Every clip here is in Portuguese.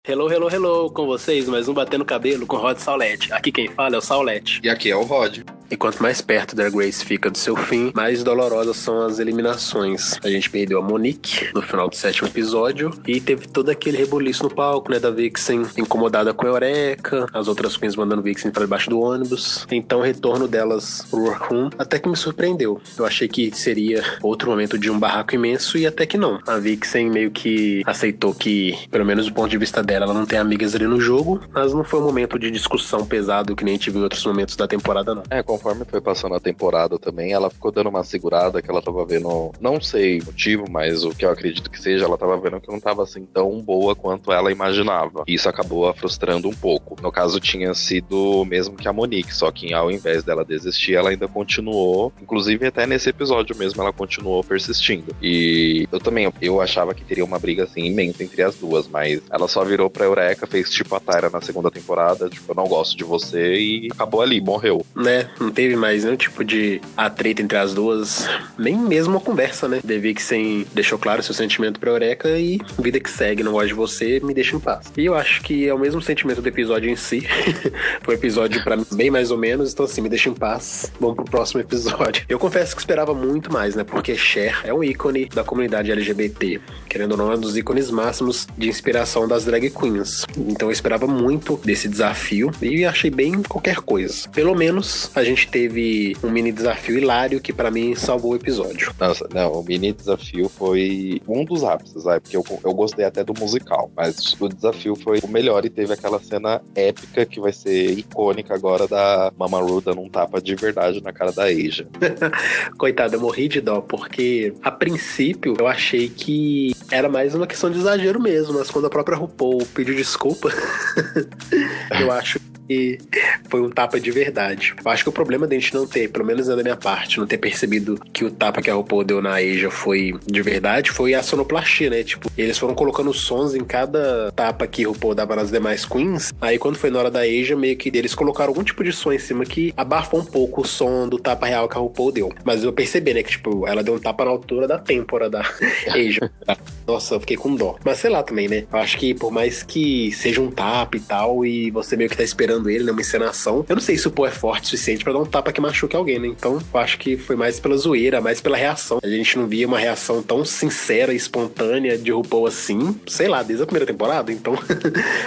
Hello, hello, hello, com vocês, mais um Batendo Cabelo com Rod Saulete. Aqui quem fala é o Saulete. E aqui é o Rod. E quanto mais perto Drag Race fica do seu fim, mais dolorosas são as eliminações. A gente perdeu a Monique no final do 7º episódio e teve todo aquele rebuliço no palco, né, da Vixen incomodada com a Eureka, as outras queens mandando Vixen pra debaixo do ônibus. Então o retorno delas pro workroom até que me surpreendeu. Eu achei que seria outro momento de um barraco imenso e até que não. A Vixen meio que aceitou que, pelo menos do ponto de vista dela, ela não tem amigas ali no jogo, mas não foi um momento de discussão pesado que nem a gente viu em outros momentos da temporada, não. Conforme foi passando a temporada também, ela ficou dando uma segurada que ela tava vendo, não sei o motivo, mas o que eu acredito que seja, ela tava vendo que não tava assim tão boa quanto ela imaginava. E isso acabou a frustrando um pouco. No caso, tinha sido o mesmo que a Monique, só que ao invés dela desistir, ela ainda continuou, inclusive até nesse episódio mesmo, ela continuou persistindo. E eu achava que teria uma briga assim imensa entre as duas, mas ela só virou pra Eureka, fez tipo a Tyra na segunda temporada, tipo, eu não gosto de você, e acabou ali, morreu. Né? Não teve mais nenhum tipo de atrito entre as duas, nem mesmo uma conversa, né? The Vixen deixou claro seu sentimento pra Eureka e vida que segue, não gosto de você, me deixa em paz. E eu acho que é o mesmo sentimento do episódio em si. Foi um episódio pra mim bem mais ou menos, então assim, me deixa em paz. Vamos pro próximo episódio. Eu confesso que esperava muito mais, né? Porque Cher é um ícone da comunidade LGBT. Querendo ou não, é um dos ícones máximos de inspiração das drag queens. Então eu esperava muito desse desafio e achei bem qualquer coisa. Pelo menos a gente teve um mini desafio hilário que pra mim salvou o episódio. Nossa, não, o mini desafio foi um dos ápices, sabe? Porque eu gostei até do musical, mas o desafio foi o melhor e teve aquela cena épica que vai ser icônica agora da Mama Ru dando um tapa de verdade na cara da Asia. Coitada, eu morri de dó, porque a princípio eu achei que era mais uma questão de exagero mesmo, mas quando a própria RuPaul pediu desculpa, eu acho que foi um tapa de verdade. Eu acho que o problema de a gente não ter, pelo menos da minha parte, não ter percebido que o tapa que a RuPaul deu na Asia foi de verdade, foi a sonoplastia, né? Tipo, eles foram colocando sons em cada tapa que a RuPaul dava nas demais queens. Aí quando foi na hora da Asia, meio que eles colocaram algum tipo de som em cima que abafou um pouco o som do tapa real que a RuPaul deu. Mas eu percebi, né, que tipo, ela deu um tapa na altura da têmpora da Asia. Nossa, eu fiquei com dó. Mas sei lá também, né? Eu acho que por mais que seja um tapa e tal, e você meio que tá esperando ele, né, uma encenação, eu não sei se o Paul é forte o suficiente pra dar um tapa que machuque alguém, né? Então, eu acho que foi mais pela zoeira, mais pela reação. A gente não via uma reação tão sincera e espontânea de RuPaul assim, sei lá, desde a primeira temporada. Então,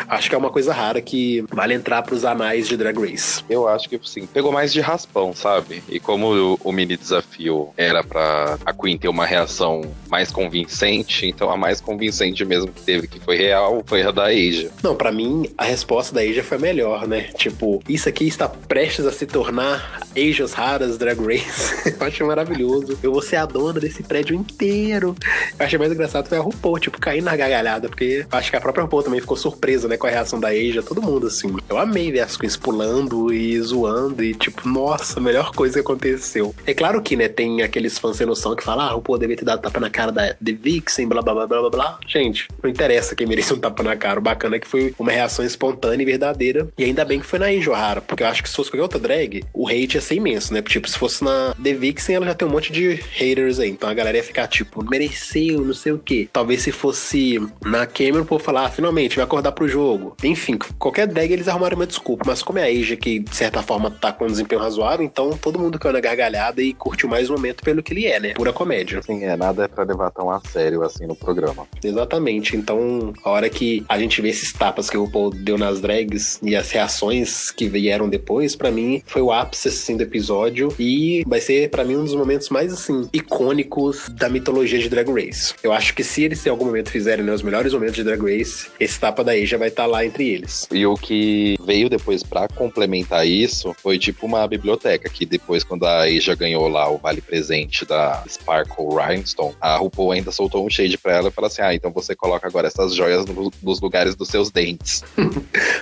acho que é uma coisa rara que vale entrar pros anais de Drag Race. Eu acho que, sim, pegou mais de raspão, sabe? E como o mini desafio era pra a Queen ter uma reação mais convincente, então a mais convincente mesmo que teve, que foi real, foi a da Asia. Não, pra mim, a resposta da Asia foi melhor, né? Tipo, isso aqui está prestes a se tornar Asias raras Drag Race. Eu achei maravilhoso. Eu vou ser a dona desse prédio inteiro. Eu achei mais engraçado foi a RuPaul, tipo, caindo na gargalhada, porque eu acho que a própria RuPaul também ficou surpresa, né, com a reação da Asia, todo mundo, assim. Eu amei ver as queens pulando e zoando e, tipo, nossa, a melhor coisa que aconteceu. É claro que, né, tem aqueles fãs sem noção que falam, a RuPaul devia ter dado tapa na cara da The Vixen, blá, blá, blá, blá, blá, blá. Gente, não interessa quem merecia um tapa na cara. O bacana é que foi uma reação espontânea e verdadeira. E ainda bem que foi na Asia O'Hara, porque eu acho que se fosse qualquer outra drag, o hate ia ser imenso, né? Tipo, se fosse na The Vixen, ela já tem um monte de haters aí. Então a galera ia ficar, tipo, mereceu, não sei o quê. Talvez se fosse na Cameron, o povo falar, finalmente, vai acordar pro jogo. Enfim, qualquer drag eles arrumaram uma desculpa. Mas como é a Asia que, de certa forma, tá com um desempenho razoável, então todo mundo caiu na gargalhada e curtiu mais o momento pelo que ele é, né? Pura comédia. Sim, nada é pra levar tão a sério assim no programa. Exatamente. Então, a hora que a gente vê esses tapas que o RuPaul deu nas drags e as reações que vieram depois, pra mim, foi o ápice, assim, do episódio e vai ser, pra mim, um dos momentos mais, assim, icônicos da mitologia de Drag Race. Eu acho que se eles, em algum momento, fizerem, né, os melhores momentos de Drag Race, esse tapa da Asia vai estar lá entre eles. E o que veio depois pra complementar isso foi tipo uma biblioteca, que depois, quando a Asia ganhou lá o vale presente da Sparkle Rhinestone, a RuPaul ainda soltou um shade pra ela e falou assim, então você coloca agora essas joias nos lugares dos seus dentes.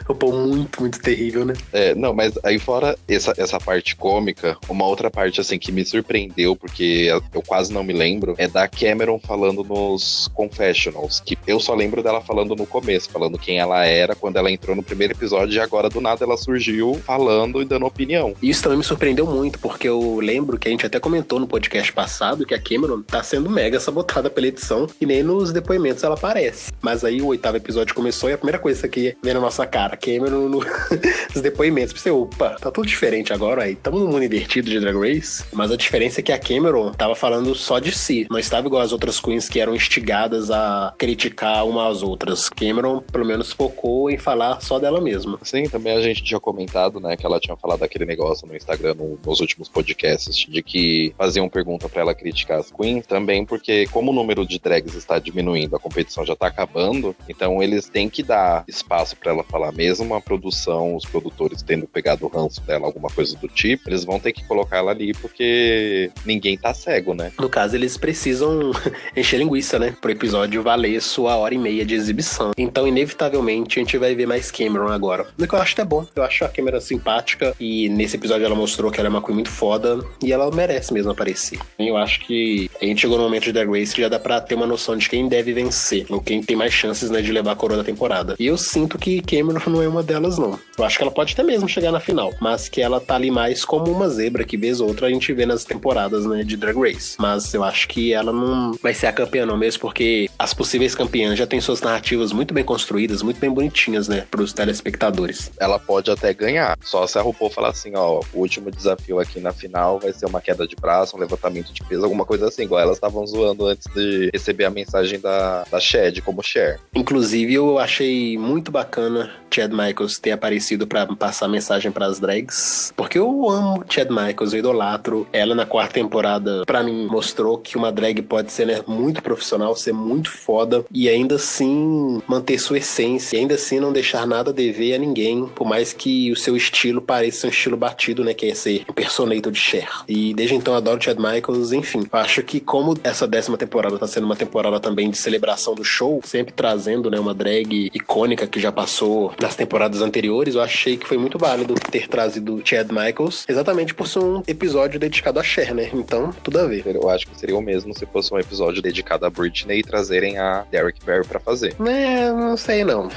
RuPaul muito Terrível, né? Não, mas aí fora essa parte cômica, uma outra parte, assim, que me surpreendeu, porque eu quase não me lembro, é da Cameron falando nos confessionals, que eu só lembro dela falando no começo, falando quem ela era quando ela entrou no primeiro episódio, e agora do nada ela surgiu falando e dando opinião. Isso também me surpreendeu muito, porque eu lembro que a gente até comentou no podcast passado que a Cameron tá sendo mega sabotada pela edição e nem nos depoimentos ela aparece. Mas aí o 8º episódio começou e a primeira coisa que vem na nossa cara, Cameron nos depoimentos. Pensei, opa, tá tudo diferente agora, aí estamos num mundo invertido de Drag Race, mas a diferença é que a Cameron tava falando só de si, não estava igual as outras queens que eram instigadas a criticar uma às outras. Cameron, pelo menos, focou em falar só dela mesma. Sim, também a gente tinha comentado, né, que ela tinha falado daquele negócio no Instagram nos últimos podcasts, de que faziam pergunta pra ela criticar as queens, também porque como o número de drags está diminuindo, a competição já tá acabando, então eles têm que dar espaço pra ela falar, mesmo a produção, os produtores tendo pegado o ranço dela, alguma coisa do tipo, eles vão ter que colocar ela ali porque ninguém tá cego, né? No caso, eles precisam encher linguiça, né? Pro episódio valer sua 1h30 de exibição. Então, inevitavelmente, a gente vai ver mais Cameron agora. O que eu acho até bom. Eu acho a Cameron simpática e nesse episódio ela mostrou que ela é uma queen muito foda e ela merece mesmo aparecer. Eu acho que a gente chegou no momento de Drag Race que já dá pra ter uma noção de quem deve vencer, ou quem tem mais chances, né, de levar a coroa da temporada. E eu sinto que Cameron não é uma delas, não. Eu acho que ela pode até mesmo chegar na final, mas que ela tá ali mais como uma zebra que vez ou outra a gente vê nas temporadas, né, de Drag Race. Mas eu acho que ela não vai ser a campeã não, mesmo porque as possíveis campeãs já têm suas narrativas muito bem construídas, muito bem bonitinhas, né, pros telespectadores. Ela pode até ganhar, só se a RuPaul falar assim, ó, o último desafio aqui na final vai ser uma queda de braço, um levantamento de peso, alguma coisa assim, igual elas estavam zoando antes de receber a mensagem da Shed como Cher. Inclusive, eu achei muito bacana Chad Michaels ter aparecido pra passar mensagem pras drags, porque eu amo Chad Michaels, eu idolatro. Ela na 4ª temporada, pra mim, mostrou que uma drag pode ser, né, muito profissional, ser muito foda e ainda assim manter sua essência, e ainda assim não deixar nada a dever a ninguém, por mais que o seu estilo pareça um estilo batido, né, que é ser impersonator de Cher. E desde então eu adoro Chad Michaels, enfim. Eu acho que como essa 10ª temporada tá sendo uma temporada também de celebração do show, sempre trazendo, né, uma drag icônica que já passou nas temporadas anteriores, eu achei que foi muito válido ter trazido Chad Michaels, exatamente por ser um episódio dedicado a Cher, né? Então, tudo a ver. Eu acho que seria o mesmo se fosse um episódio dedicado a Britney e trazerem a Derrick Barry pra fazer. Não sei não.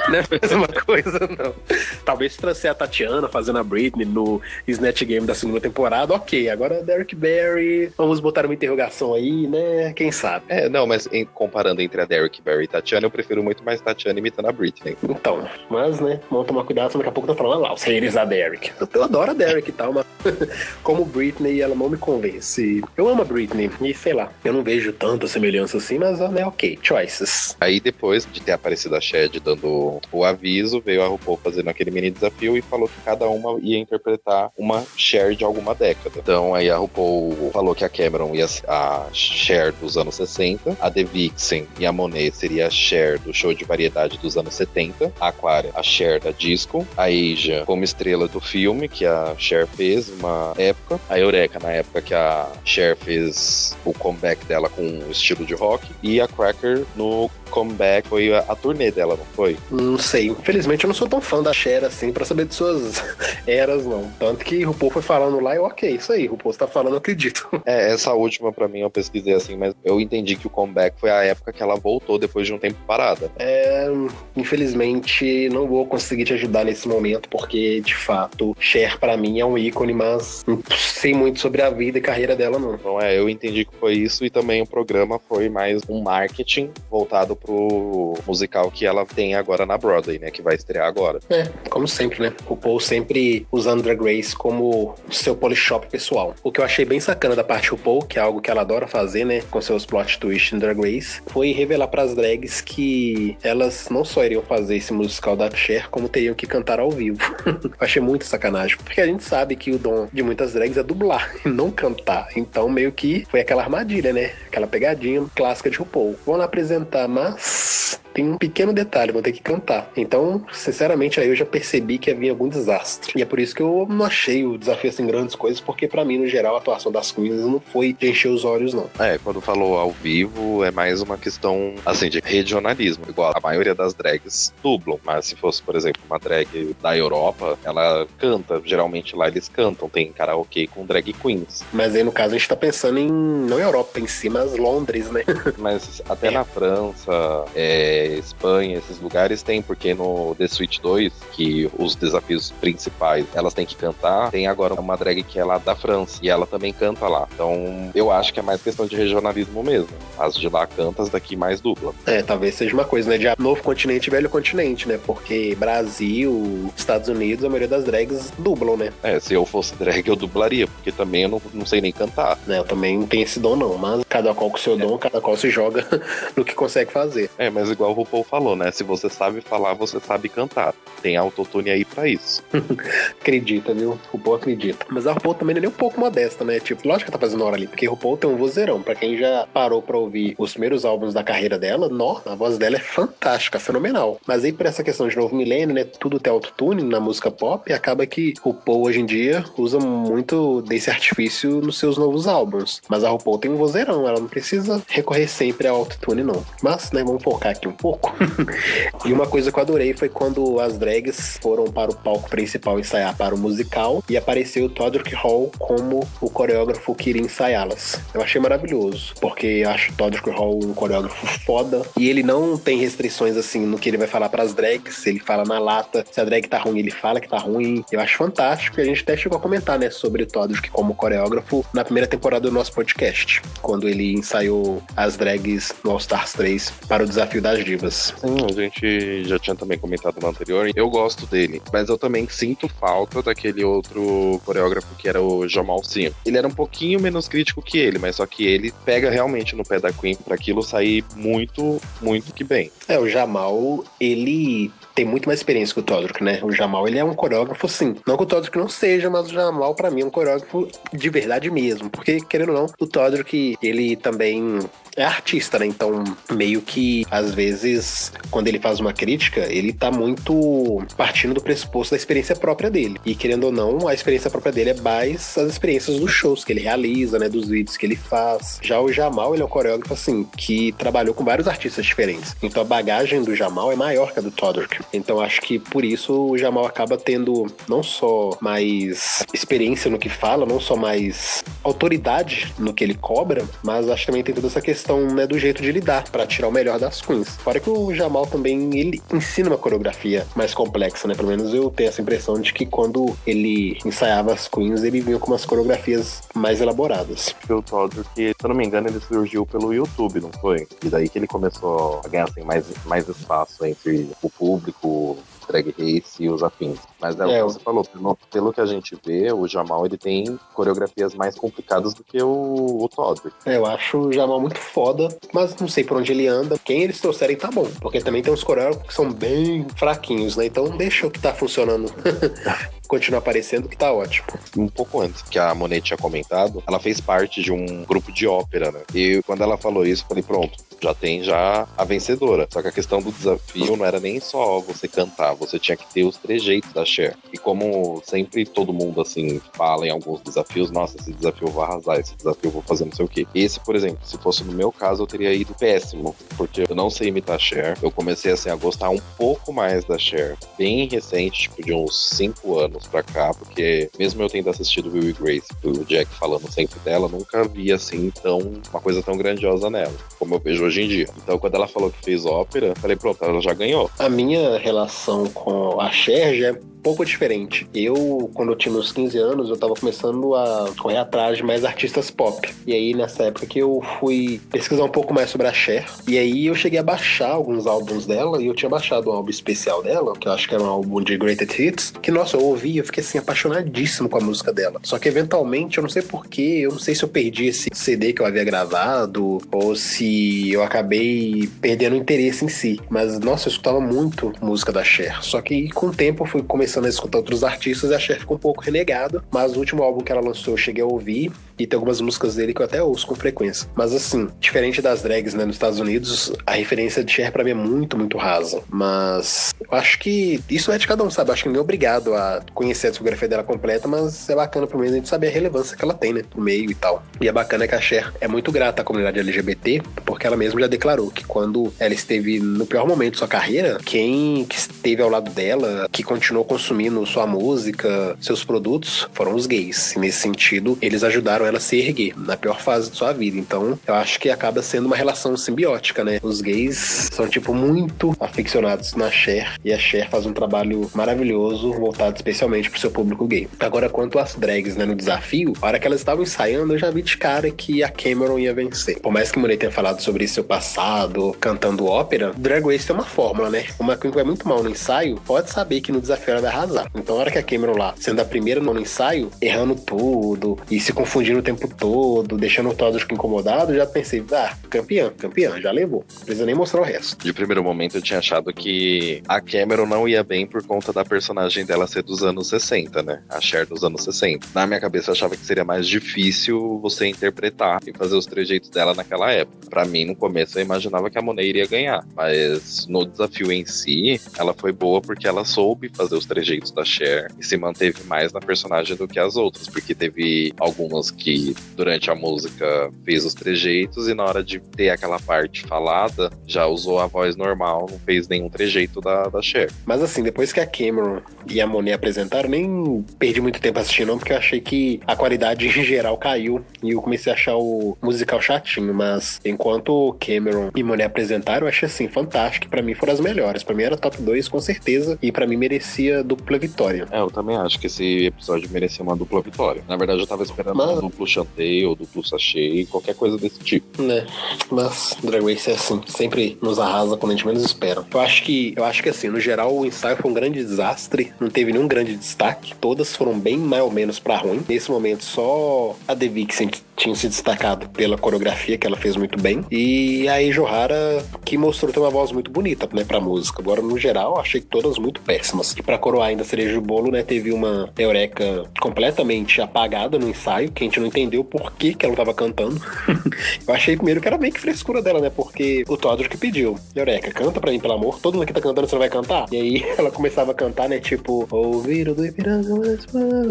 Não é a mesma coisa, não. Talvez trouxer a Tatiana fazendo a Britney no Snatch Game da 2ª temporada, ok. Agora Derrick Barry, vamos botar uma interrogação aí, né? Quem sabe? Não, mas comparando entre a Derrick Barry e Tatiana, eu prefiro muito mais Tatiana imitando a Britney. Então, mas, né, vamos tomar cuidado, senão daqui a pouco tá falando lá, os haters da Derrick. Eu adoro a Derrick e tal, mas como Britney, ela não me convence. Eu amo a Britney e, sei lá, eu não vejo tanta semelhança assim, mas, né, ok, choices. Aí depois de ter aparecido a Shed dando o aviso, veio a RuPaul fazendo aquele mini desafio e falou que cada uma ia interpretar uma Cher de alguma década. Então aí a RuPaul falou que a Cameron ia a Cher dos anos 60, a The Vixen e a Monet seria a Cher do show de variedade dos anos 70, a Aquaria, a Cher da disco, a Asia como estrela do filme que a Cher fez uma época, a Eureka na época que a Cher fez o comeback dela com um estilo de rock, e a Cracker no comeback, foi a turnê dela, não foi? Não sei. Infelizmente eu não sou tão fã da Cher assim pra saber de suas eras, não. Tanto que RuPaul foi falando lá e ok, isso aí, RuPaul você tá falando, eu acredito. Essa última pra mim eu pesquisei assim, mas eu entendi que o comeback foi a época que ela voltou depois de um tempo parada. Infelizmente não vou conseguir te ajudar nesse momento, porque de fato Cher pra mim é um ícone, mas não sei muito sobre a vida e carreira dela, não. Então eu entendi que foi isso, e também o programa foi mais um marketing voltado pro musical que ela tem agora na Broadway, né, que vai estrear agora. Como sempre, né? O Paul sempre usando Drag Race como seu polishop pessoal. O que eu achei bem sacana da parte do Paul, que é algo que ela adora fazer, né, com seus plot twists em Drag Race, foi revelar pras drags que elas não só iriam fazer esse musical da Cher, como teriam que cantar ao vivo. Eu achei muito sacanagem, porque a gente sabe que o dom de muitas drags é dublar e não cantar. Então meio que foi aquela armadilha, né? Aquela pegadinha clássica de RuPaul. Vão lá apresentar, mas tem um pequeno detalhe, vão ter que cantar. Então, sinceramente, aí eu já percebi que havia algum desastre. E é por isso que eu não achei o desafio assim grandes coisas, porque pra mim, no geral, a atuação das queens não foi de encher os olhos, não. Quando falou ao vivo, é mais uma questão, assim, de regionalismo. Igual a maioria das drags dublam, mas se fosse, por exemplo, uma drag da Europa, ela canta. Geralmente lá eles cantam, tem karaokê com drag queens. Mas aí, no caso, a gente tá pensando em, não Europa em si, mas Londres, né? Mas até na França, Espanha, esses lugares tem, porque no The Switch 2, que os desafios principais, elas têm que cantar, tem agora uma drag que é lá da França, e ela também canta lá. Então, eu acho que é mais questão de regionalismo mesmo. As de lá cantam, as daqui mais dupla. Talvez seja uma coisa, né? De novo continente e velho continente, né? Porque Brasil, Estados Unidos, a maioria das drags dublam, né? Se eu fosse drag, eu dublaria, porque também eu não sei nem cantar. Eu também não tenho esse dom, não. Mas cada qual com o seu dom, cada qual se joga no que consegue fazer. Mas igual o RuPaul falou, né? Se você sabe falar, você sabe cantar. Tem autotune aí pra isso. Acredita, viu? O RuPaul acredita. Mas a RuPaul também não é nem um pouco modesta, né? Tipo, lógico que tá fazendo hora ali, porque o RuPaul tem um vozeirão. Pra quem já parou pra ouvir os primeiros álbuns da carreira dela, a voz dela é fantástica, fenomenal. Mas aí, por essa questão de novo milênio, né? Tudo tem autotune na música pop, acaba que o RuPaul hoje em dia usa muito desse artifício nos seus novos álbuns. Mas a RuPaul tem um vozeirão, ela não precisa recorrer sempre ao autotune, não. Mas, né, vamos focar aqui um pouco. E uma coisa que eu adorei foi quando as drags foram para o palco principal ensaiar para o musical e apareceu o Todrick Hall como o coreógrafo que iria ensaiá-las. Eu achei maravilhoso, porque eu acho o Todrick Hall um coreógrafo foda e ele não tem restrições assim no que ele vai falar para as drags, ele fala na lata, se a drag tá ruim, ele fala que tá ruim. Eu acho fantástico e a gente até chegou a comentar, né, sobre o Todrick como coreógrafo na primeira temporada do nosso podcast, quando ele ensaiou as drags no All Stars 3 para o Desafio das Divas. Sim, a gente já tinha também comentado no anterior. Eu gosto dele, mas eu também sinto falta daquele outro coreógrafo que era o Jamal Sim. Ele era um pouquinho menos crítico que ele, mas só que ele pega realmente no pé da Queen para aquilo sair muito, muito que bem. O Jamal, ele tem muito mais experiência que o Todrick, né? O Jamal, ele é um coreógrafo, sim. Não que o Todrick não seja, mas o Jamal, pra mim, é um coreógrafo de verdade mesmo. Porque, querendo ou não, o Todrick, ele também é artista, né? Então, meio que, às vezes, quando ele faz uma crítica, ele tá muito partindo do pressuposto da experiência própria dele. E, querendo ou não, a experiência própria dele é mais as experiências dos shows que ele realiza, né? Dos vídeos que ele faz. Já o Jamal, ele é um coreógrafo, assim, que trabalhou com vários artistas diferentes. Então, a bagagem do Jamal é maior que a do Todrick. Então, acho que, por isso, o Jamal acaba tendo não só mais experiência no que fala, não só mais autoridade no que ele cobra, mas acho que também tem toda essa questão, né, do jeito de lidar para tirar o melhor das queens. Fora que o Jamal também, ele ensina uma coreografia mais complexa, né? Pelo menos eu tenho essa impressão de que quando ele ensaiava as queens, ele vinha com umas coreografias mais elaboradas. O Todrick, se eu não me engano, ele surgiu pelo YouTube, não foi? E daí que ele começou a ganhar assim, mais espaço entre o público, Drag Race e os afins. Mas é o que você falou, pelo que a gente vê, o Jamal, ele tem coreografias mais complicadas do que o Todrick. Eu acho o Jamal muito foda, mas não sei por onde ele anda. Quem eles trouxerem tá bom, porque também tem uns coreógrafos que são bem fraquinhos, né? Então deixa o que tá funcionando continuar aparecendo, que tá ótimo. Um pouco antes que a Monet tinha comentado, ela fez parte de um grupo de ópera, né? E quando ela falou isso, eu falei, pronto, já tem a vencedora. Só que a questão do desafio não era nem só você cantar, você tinha que ter os trejeitos da Cher. E como sempre todo mundo, assim, fala em alguns desafios, nossa, esse desafio eu vou arrasar, esse desafio eu vou fazer não sei o quê. Esse, por exemplo, se fosse no meu caso, eu teria ido péssimo, porque eu não sei imitar a Cher. Eu comecei, assim, a gostar um pouco mais da Cher, bem recente, tipo, de uns 5 anos pra cá, porque mesmo eu tendo assistido Will e Grace, o Jack falando sempre dela, nunca vi, assim, uma coisa tão grandiosa nela, como eu vejo hoje em dia. Então, quando ela falou que fez ópera, eu falei, pronto, ela já ganhou. A minha relação com a Cher já é pouco diferente. Eu, quando eu tinha meus 15 anos, eu tava começando a correr atrás de mais artistas pop. E aí, nessa época que eu fui pesquisar um pouco mais sobre a Cher. E aí, eu cheguei a baixar alguns álbuns dela, e eu tinha baixado um álbum especial dela, que eu acho que era um álbum de Greatest Hits, que, nossa, eu ouvi e eu fiquei, assim, apaixonadíssimo com a música dela. Só que, eventualmente, eu não sei porquê, eu não sei se eu perdi esse CD que eu havia gravado, ou se eu acabei perdendo o interesse em si. Mas, nossa, eu escutava muito música da Cher. Só que, com o tempo, eu fui começando começando a escutar outros artistas e a Cher ficou um pouco renegada. Mas o último álbum que ela lançou eu cheguei a ouvir e tem algumas músicas dele que eu até ouço com frequência. Mas assim, diferente das drags, né, nos Estados Unidos, a referência de Cher pra mim é muito, muito rasa. Mas eu acho que isso é de cada um, sabe? Eu acho que ninguém é obrigado a conhecer a discografia dela completa, mas é bacana pelo menos a gente saber a relevância que ela tem, né, no meio e tal. E é bacana que a Cher é muito grata à comunidade LGBT, porque ela mesma já declarou que quando ela esteve no pior momento de sua carreira, quem que esteve ao lado dela, que continuou consumindo sua música, seus produtos, foram os gays. E nesse sentido, eles ajudaram ela a se erguer na pior fase de sua vida. Então, eu acho que acaba sendo uma relação simbiótica, né? Os gays são, tipo, muito aficionados na Cher, e a Cher faz um trabalho maravilhoso, voltado especialmente pro seu público gay. Agora, quanto às drags, né, no desafio, a hora que elas estavam ensaiando, eu já vi de cara que a Cameron ia vencer. Por mais que Monet tenha falado sobre seu passado, cantando ópera, Drag Race tem uma fórmula, né? Uma que vai muito mal no ensaio, pode saber que no desafio ela vai arrasar. Então, a hora que a Cameron lá, sendo a primeira no ensaio, errando tudo, e se confundindo o tempo todo, deixando o Todrick incomodado, já pensei, campeã, já levou. Não precisa nem mostrar o resto. De primeiro momento eu tinha achado que a Cameron não ia bem por conta da personagem dela ser dos anos 60, né? A Cher dos anos 60. Na minha cabeça eu achava que seria mais difícil você interpretar e fazer os trejeitos dela naquela época. Pra mim, no começo, eu imaginava que a Monet iria ganhar. Mas no desafio em si, ela foi boa porque ela soube fazer os trejeitos da Cher e se manteve mais na personagem do que as outras. Porque teve algumas que, durante a música, fez os trejeitos e na hora de ter aquela parte falada, já usou a voz normal, não fez nenhum trejeito da Cher. Mas assim, depois que a Cameron e a Monet apresentaram, nem perdi muito tempo assistindo, não, porque eu achei que a qualidade em geral caiu e eu comecei a achar o musical chatinho. Mas enquanto Cameron e Monet apresentaram, eu achei assim, fantástico. Pra mim foram as melhores. Pra mim era top 2 com certeza, e pra mim merecia dupla vitória. Eu também acho que esse episódio merecia uma dupla vitória. Na verdade, eu tava esperando um duplo Chantei ou duplo Sachê, qualquer coisa desse tipo. Né? Mas Drag Race é assim, sempre nos arrasa quando a gente menos espera. Eu acho que assim, no geral, o ensaio foi um grande desastre, não teve nenhum grande destaque, todas foram bem mais ou menos pra ruim. Nesse momento, só a The Vixen tinha se destacado pela coreografia, que ela fez muito bem, e a Eiji O'Hara, que mostrou ter uma voz muito bonita, né, pra música. Agora, no geral, achei que todas muito péssimas. E pra coroar ainda a cereja do bolo, né, teve uma Eureka completamente apagada no ensaio, que a gente não entendeu por que ela não tava cantando. Eu achei primeiro que era meio que frescura dela, né, porque o Todrick pediu, Eureka, canta pra mim, pelo amor, todo mundo aqui tá cantando, você não vai cantar? E aí ela começava a cantar, né, tipo, ouvir do Ipiranga,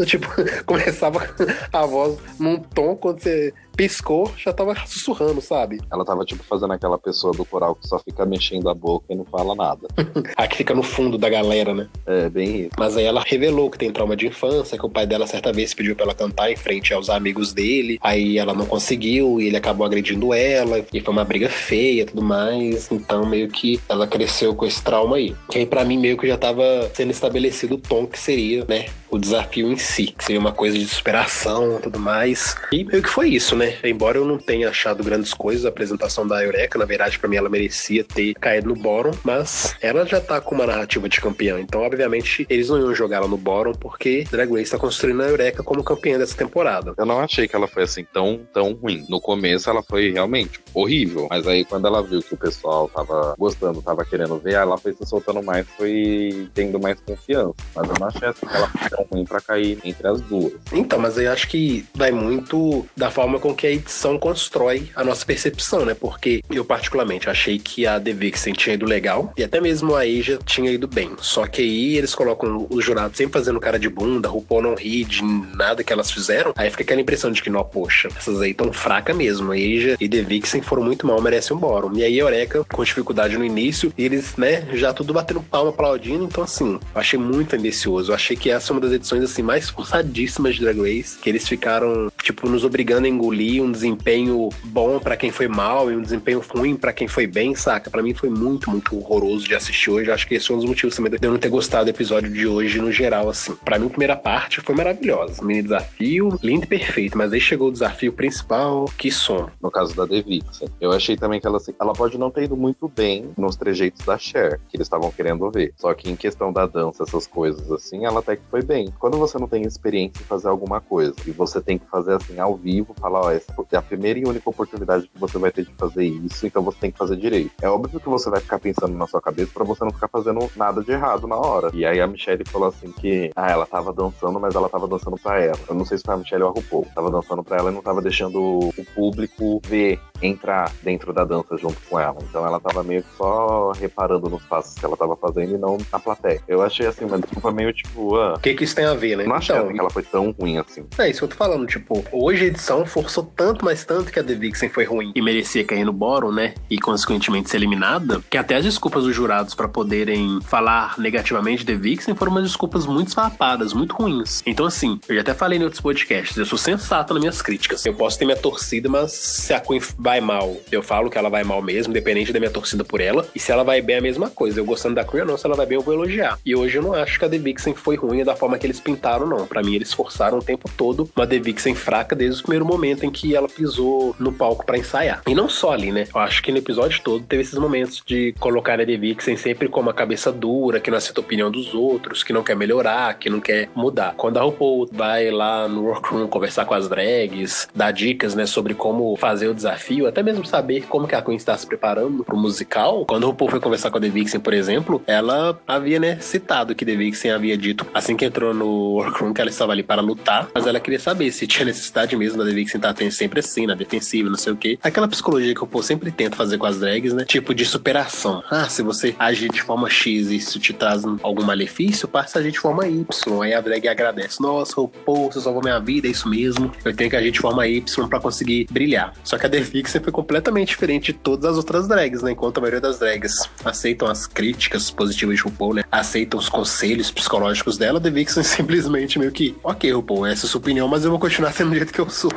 tipo, começava a voz num tom, quando você piscou, já tava sussurrando, sabe? Ela tava, tipo, fazendo aquela pessoa do coral que só fica mexendo a boca e não fala nada. A que fica no fundo da galera, né? É, bem isso. Mas aí ela revelou que tem trauma de infância, que o pai dela certa vez pediu pra ela cantar em frente aos amigos dele, aí ela não conseguiu, e ele acabou agredindo ela, e foi uma briga feia e tudo mais, então meio que ela cresceu com esse trauma aí. Que aí pra mim meio que já tava sendo estabelecido o tom que seria, né, o desafio em si, que seria uma coisa de superação e tudo mais. E meio que foi isso, né? Embora eu não tenha achado grandes coisas, a apresentação da Eureka, na verdade, pra mim, ela merecia ter caído no bottom, mas ela já tá com uma narrativa de campeã, então, obviamente, eles não iam jogar ela no bottom, porque Drag Race tá construindo a Eureka como campeã dessa temporada. Eu não achei que ela foi, assim, tão ruim. No começo, ela foi realmente horrível, mas aí, quando ela viu que o pessoal tava gostando, tava querendo ver, ela foi se soltando mais, foi tendo mais confiança. Mas eu não achei, assim, que ela foi tão ruim pra cair entre as duas. Então, mas eu acho que vai muito da forma com que a edição constrói a nossa percepção, né? Porque eu, particularmente, achei que a The Vixen tinha ido legal e até mesmo a Asia tinha ido bem. Só que aí eles colocam os jurados sempre fazendo cara de bunda, RuPaul não ri de nada que elas fizeram. Aí fica aquela impressão de que, não, poxa, essas aí tão fracas mesmo. A Asia e The Vixen foram muito mal, merecem um bottom. E aí a Eureka, com dificuldade no início, e eles, né, já tudo batendo palma, aplaudindo. Então, assim, eu achei muito ambicioso. Eu achei que essa é uma das edições, assim, mais forçadíssimas de Drag Race, que eles ficaram, tipo, nos obrigando a engolir um desempenho bom pra quem foi mal e um desempenho ruim pra quem foi bem, saca? Pra mim foi muito, muito horroroso de assistir hoje. Acho que esse é um dos motivos também de eu não ter gostado do episódio de hoje no geral, assim. Pra mim, a primeira parte foi maravilhosa. Mini desafio, lindo e perfeito. Mas aí chegou o desafio principal, que som. No caso da The Vixen, eu achei também que ela pode não ter ido muito bem nos trejeitos da Cher, que eles estavam querendo ver. Só que em questão da dança, essas coisas assim, ela até que foi bem. Quando você não tem experiência em fazer alguma coisa e você tem que fazer assim, ao vivo, falar, ó, essa é a primeira e única oportunidade que você vai ter de fazer isso, então você tem que fazer direito. É óbvio que você vai ficar pensando na sua cabeça pra você não ficar fazendo nada de errado na hora. E aí a Michelle falou assim que, ela tava dançando, mas ela tava dançando pra ela. Eu não sei se foi a Michelle ou a RuPaul. Tava dançando pra ela e não tava deixando o público ver, entrar dentro da dança junto com ela. Então ela tava meio que só reparando nos passos que ela tava fazendo e não na plateia. Eu achei assim, uma desculpa meio tipo, O que isso tem a ver, né? Não achei que ela foi tão ruim assim. É isso que eu tô falando, tipo, hoje a edição forçou tanto, mas tanto que a The Vixen foi ruim e merecia cair no bórum, né? E consequentemente ser eliminada, que até as desculpas dos jurados pra poderem falar negativamente de The Vixen foram umas desculpas muito esfarrapadas, muito ruins. Então assim, eu já até falei em outros podcasts, eu sou sensato nas minhas críticas. Eu posso ter minha torcida, mas se a Queen vai mal, eu falo que ela vai mal mesmo, independente da minha torcida por ela. E se ela vai bem, é a mesma coisa. Eu gostando da Queen ou não, se ela vai bem, eu vou elogiar. E hoje eu não acho que a The Vixen foi ruim da forma que eles pintaram, não. Pra mim, eles forçaram o tempo todo uma The Vixen fraca desde o primeiro momento em que ela pisou no palco pra ensaiar. E não só ali, né? Eu acho que no episódio todo teve esses momentos de colocar a The Vixen sempre com uma cabeça dura, que não aceita a opinião dos outros, que não quer melhorar, que não quer mudar. Quando a RuPaul vai lá no workroom conversar com as drags, dar dicas, né, sobre como fazer o desafio, até mesmo saber como que a Queen está se preparando pro musical, quando a RuPaul foi conversar com a The Vixen, por exemplo, ela havia, né, citado que The Vixen havia dito, assim que entrou no workroom, que ela estava ali para lutar, mas ela queria saber se tinha necessidade mesmo da The Vixen estar sempre assim, na defensiva, não sei o quê. Aquela psicologia que o RuPaul sempre tenta fazer com as drags, né, tipo de superação. Se você agir de forma X e isso te traz algum malefício, passa a agir de forma Y. Aí a drag agradece. Nossa, RuPaul, você salvou minha vida, é isso mesmo. Eu tenho que agir de forma Y pra conseguir brilhar. Só que a The Vixen foi completamente diferente de todas as outras drags, né? Enquanto a maioria das drags aceitam as críticas positivas de RuPaul, né? Aceitam os conselhos psicológicos dela, a The Vixen simplesmente meio que, ok, RuPaul, essa é a sua opinião, mas eu vou continuar sendo do jeito que eu sou.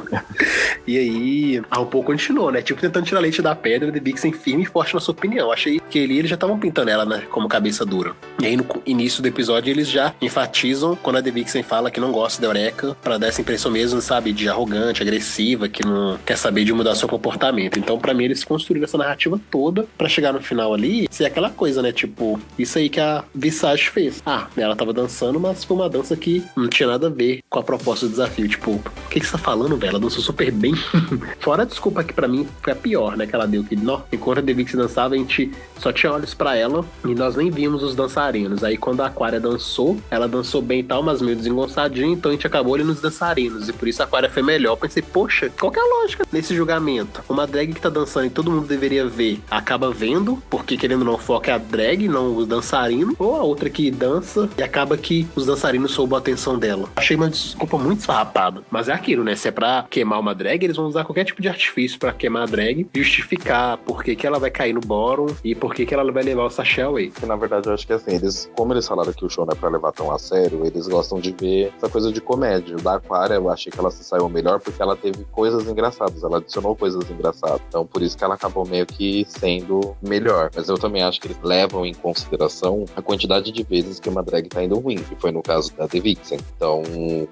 E aí, a RuPaul continuou, né? Tipo, tentando tirar leite da pedra, a The Vixen firme e forte na sua opinião. Achei que eles já estavam pintando ela, né, como cabeça dura. E aí, no início do episódio, eles já enfatizam quando a The Vixen fala que não gosta da Eureka, pra dar essa impressão mesmo, sabe, de arrogante, agressiva, que não quer saber de mudar seu comportamento. Então, pra mim, eles construíram essa narrativa toda pra chegar no final ali, ser aquela coisa, né, tipo, isso aí que a Visage fez. Ela tava dançando, mas foi uma dança que não tinha nada a ver com a proposta do desafio. Tipo, o que você tá falando, velho? Ela dançou super bem. Fora a desculpa que pra mim foi a pior, né, que ela deu, que enquanto a The Vixen dançava, a gente só tinha olhos pra ela e nós nem vimos os dançarinos. Aí quando a Aquária dançou, ela dançou bem e tal, mas meio desengonçadinha, então a gente acabou olhando os dançarinos, e por isso a Aquária foi melhor. Eu pensei, poxa, qual que é a lógica nesse julgamento? Uma drag que tá dançando e todo mundo deveria ver, acaba vendo, porque querendo ou não, foca é a drag, não os dançarinos, ou a outra que dança e acaba que os dançarinos soubam a atenção dela. Achei uma desculpa muito esfarrapada, mas é aquilo, né? Se é pra queimar uma drag, eles vão usar qualquer tipo de artifício pra queimar a drag, justificar por que ela vai cair no bórum e por que ela vai levar o sachê away. Que na verdade eu acho que assim, como eles falaram que o show não é pra levar tão a sério, eles gostam de ver essa coisa de comédia. O da Aquária, eu achei que ela se saiu melhor porque ela teve coisas engraçadas, ela adicionou coisas engraçadas. Então por isso que ela acabou meio que sendo melhor. Mas eu também acho que eles levam em consideração a quantidade de vezes que uma drag tá indo ruim, que foi no caso da The Vixen. Então,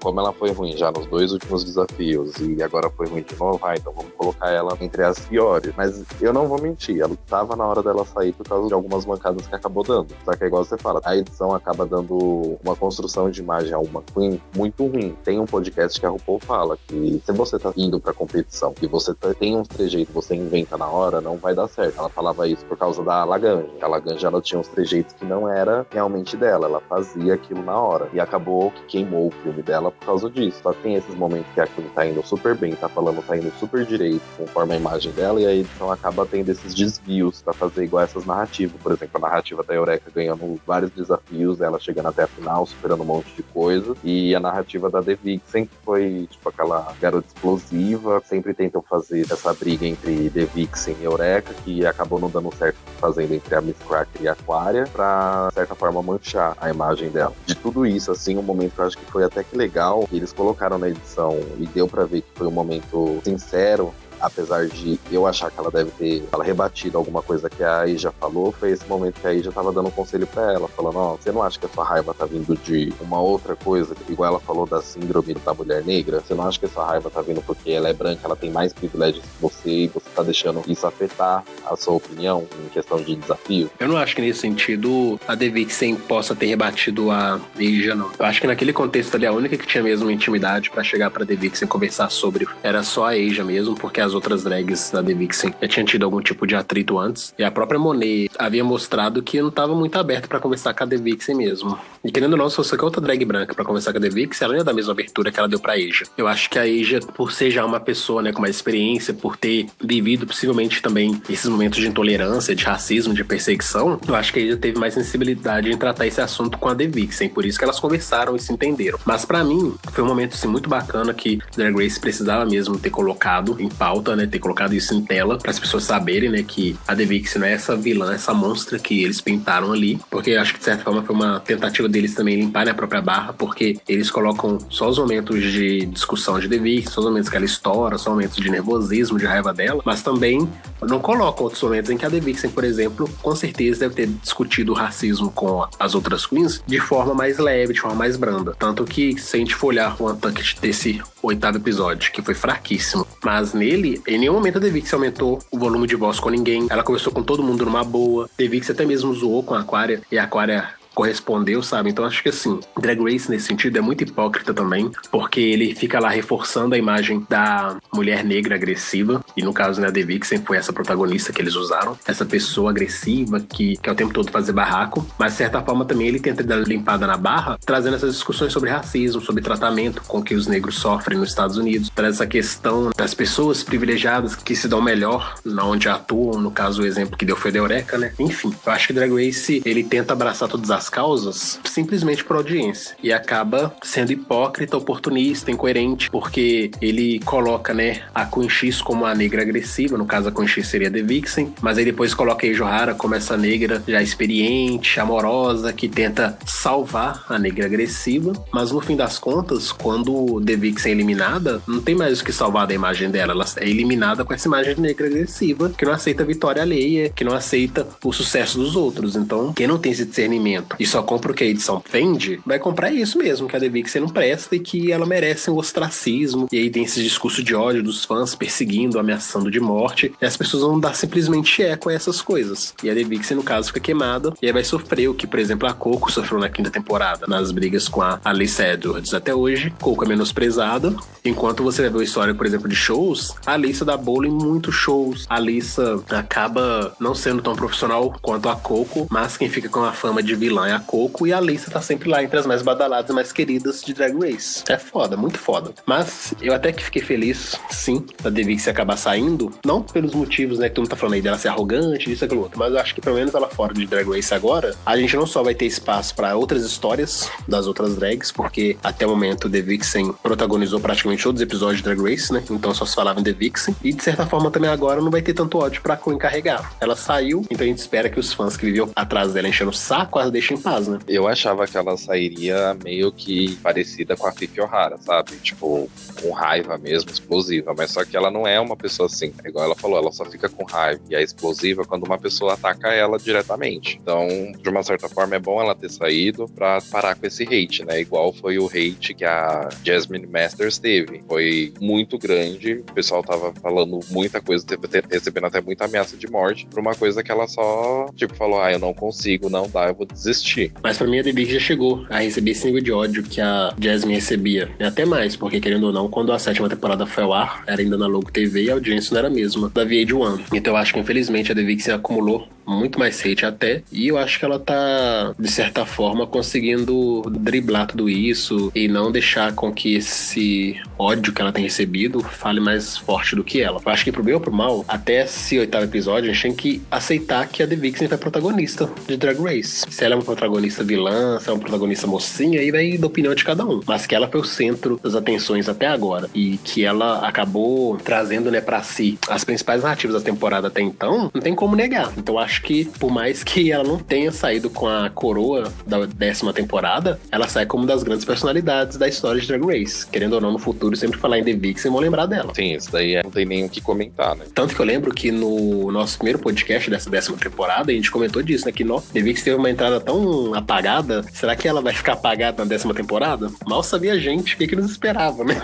como ela foi ruim já nos 2 últimos desafios e agora foi ruim de novo, então vamos colocar ela entre as piores. Mas eu não vou mentir, ela tava na hora dela sair por causa de algumas mancadas que acabou dando. Só que é igual você fala, a edição acaba dando uma construção de imagem a uma Queen muito ruim. Tem um podcast que a RuPaul fala que se você tá indo pra competição e você tem uns trejeitos, você inventa na hora, não vai dar certo. Ela falava isso por causa da Lagrange. A Lagrange, ela tinha uns trejeitos que não era realmente dela, ela fazia aquilo na hora. E acabou que queimou o filme dela por causa disso. Só que tem esses momentos que a Queen tá indo super bem, tá falando, tá indo super direito, conforme a imagem dela, e a edição acaba tendo esses desvios pra fazer igual essas narrativas. Por exemplo, a narrativa da Eureka ganhando vários desafios, ela chegando até a final, superando um monte de coisa. E a narrativa da The Vixen, que foi tipo aquela garota explosiva, sempre tentam fazer essa briga entre The Vixen e Eureka, que acabou não dando certo fazendo entre a Miss Cracker e a Aquária, pra, de certa forma, manchar a imagem dela. De tudo isso, assim, um momento que eu acho que foi até que legal, que eles colocaram na edição e deu pra ver que foi um momento sincero, apesar de eu achar que ela deve ter rebatido alguma coisa que a Asia falou, foi esse momento que a Asia tava dando um conselho pra ela, falando, ó, você não acha que a sua raiva tá vindo de uma outra coisa, igual ela falou da síndrome da mulher negra? Você não acha que a sua raiva tá vindo porque ela é branca, ela tem mais privilégios que você e você tá deixando isso afetar a sua opinião em questão de desafio? Eu não acho que nesse sentido a The Vixen possa ter rebatido a Asia, não. Eu acho que naquele contexto ali, a única que tinha mesmo intimidade pra chegar pra The Vixen conversar sobre era só a Asia mesmo, porque as outras drags da The Vixen já tinham tido algum tipo de atrito antes. E a própria Monet havia mostrado que não tava muito aberta pra conversar com a The Vixen mesmo. E querendo ou não, se fosse qualquer outra drag branca pra conversar com a The Vixen, ela não ia dar a mesma abertura que ela deu pra Asia. Eu acho que a Asia, por ser já uma pessoa, né, com mais experiência, por ter vivido possivelmente também esses momentos de intolerância, de racismo, de perseguição, eu acho que a Asia teve mais sensibilidade em tratar esse assunto com a The Vixen, por isso que elas conversaram e se entenderam. Mas pra mim, foi um momento assim, muito bacana que Drag Race precisava mesmo ter colocado em pauta, né, ter colocado isso em tela, para as pessoas saberem, né, que a The Vixen não é essa vilã, essa monstra que eles pintaram ali, porque eu acho que de certa forma foi uma tentativa deles também limparem a própria barra, porque eles colocam só os momentos de discussão de The Vixen, só os momentos que ela estoura, só os momentos de nervosismo, de raiva dela, mas também não colocam outros momentos em que a The Vixen, por exemplo, com certeza deve ter discutido o racismo com as outras queens de forma mais leve, de forma mais branda. Tanto que, se a gente for olhar o Untucked desse 8º episódio, que foi fraquíssimo, mas nele, em nenhum momento a The Vixen aumentou o volume de voz com ninguém, ela conversou com todo mundo numa boa, The Vixen até mesmo zoou com a Aquaria, e a Aquaria correspondeu, sabe? Então acho que assim, Drag Race nesse sentido é muito hipócrita também, porque ele fica lá reforçando a imagem da mulher negra agressiva, e no caso, né, a The Vixen foi essa protagonista que eles usaram, essa pessoa agressiva que quer o tempo todo fazer barraco, mas de certa forma também ele tenta dar limpada na barra, trazendo essas discussões sobre racismo, sobre tratamento com que os negros sofrem nos Estados Unidos, traz essa questão das pessoas privilegiadas que se dão melhor na onde atuam, no caso o exemplo que deu foi da Eureka, né? Enfim, eu acho que Drag Race, ele tenta abraçar todas as causas simplesmente por audiência e acaba sendo hipócrita, oportunista, incoerente, porque ele coloca, né, a Queen X como a negra agressiva, no caso a Queen X seria The Vixen, mas aí depois coloca a Asia O'Hara como essa negra já experiente, amorosa, que tenta salvar a negra agressiva, mas no fim das contas, quando The Vixen é eliminada, não tem mais o que salvar da imagem dela, ela é eliminada com essa imagem de negra agressiva, que não aceita a vitória alheia, que não aceita o sucesso dos outros. Então, quem não tem esse discernimento e só compra o que a edição vende, vai comprar isso mesmo, que a The Vixen não presta e que ela merece um ostracismo, e aí tem esse discurso de ódio dos fãs perseguindo, ameaçando de morte, e as pessoas vão dar simplesmente eco a essas coisas. E a The Vixen, no caso, fica queimada, e aí vai sofrer o que, por exemplo, a Coco sofreu na 5ª temporada, nas brigas com a Alyssa Edwards. Até hoje, Coco é menosprezada, enquanto você vai ver a história, por exemplo, de shows, a Alyssa dá bolo em muitos shows, a Alyssa acaba não sendo tão profissional quanto a Coco, mas quem fica com a fama de vilã é a Coco, e a Alyssa tá sempre lá entre as mais badaladas e mais queridas de Drag Race. É foda, muito foda. Mas eu até que fiquei feliz, sim, da The Vixen acabar saindo, não pelos motivos, né, que todo mundo tá falando aí dela ser arrogante, isso, aquilo outro, mas eu acho que pelo menos ela fora de Drag Race agora, a gente não só vai ter espaço pra outras histórias das outras drags, porque até o momento The Vixen protagonizou praticamente todos os episódios de Drag Race, né, então só se falava em The Vixen, e de certa forma também agora não vai ter tanto ódio pra Queen carregar. Ela saiu, então a gente espera que os fãs que viviam atrás dela enchendo o saco, ela deixem em paz, né? Eu achava que ela sairia meio que parecida com a Fifi O'Hara, sabe? Tipo, com raiva mesmo, explosiva. Mas só que ela não é uma pessoa assim. É igual ela falou, ela só fica com raiva e é explosiva quando uma pessoa ataca ela diretamente. Então, de uma certa forma, é bom ela ter saído pra parar com esse hate, né? Igual foi o hate que a Jasmine Masters teve. Foi muito grande, o pessoal tava falando muita coisa, recebendo até muita ameaça de morte por uma coisa que ela só, tipo, falou, eu não consigo, não dá, eu vou desistir. Mas pra mim a The Vixen já chegou a receber esse nível de ódio que a Jasmine recebia. E até mais, porque querendo ou não, quando a 7ª temporada foi ao ar, era ainda na Logo TV e a audiência não era a mesma da VH1. Então eu acho que infelizmente a The Vixen acumulou muito mais hate até, e eu acho que ela tá, de certa forma, conseguindo driblar tudo isso e não deixar com que esse ódio que ela tem recebido fale mais forte do que ela. Eu acho que pro bem ou pro mal, até esse 8º episódio, a gente tem que aceitar que a The Vixen foi protagonista de Drag Race. Se ela é protagonista vilã, se é uma protagonista mocinha, aí vai da opinião de cada um. Mas que ela foi o centro das atenções até agora. E que ela acabou trazendo, né, pra si as principais narrativas da temporada até então, não tem como negar. Então acho que, por mais que ela não tenha saído com a coroa da 10ª temporada, ela sai como uma das grandes personalidades da história de Drag Race. Querendo ou não, no futuro, sempre falar em The Vixen, vão lembrar dela. Sim, isso daí não tem nem o que comentar, né? Tanto que eu lembro que no nosso primeiro podcast dessa 10ª temporada, a gente comentou disso, né? Que The Vixen teve uma entrada tão apagada. Será que ela vai ficar apagada na 10ª temporada? Mal sabia a gente o que nos esperava, né?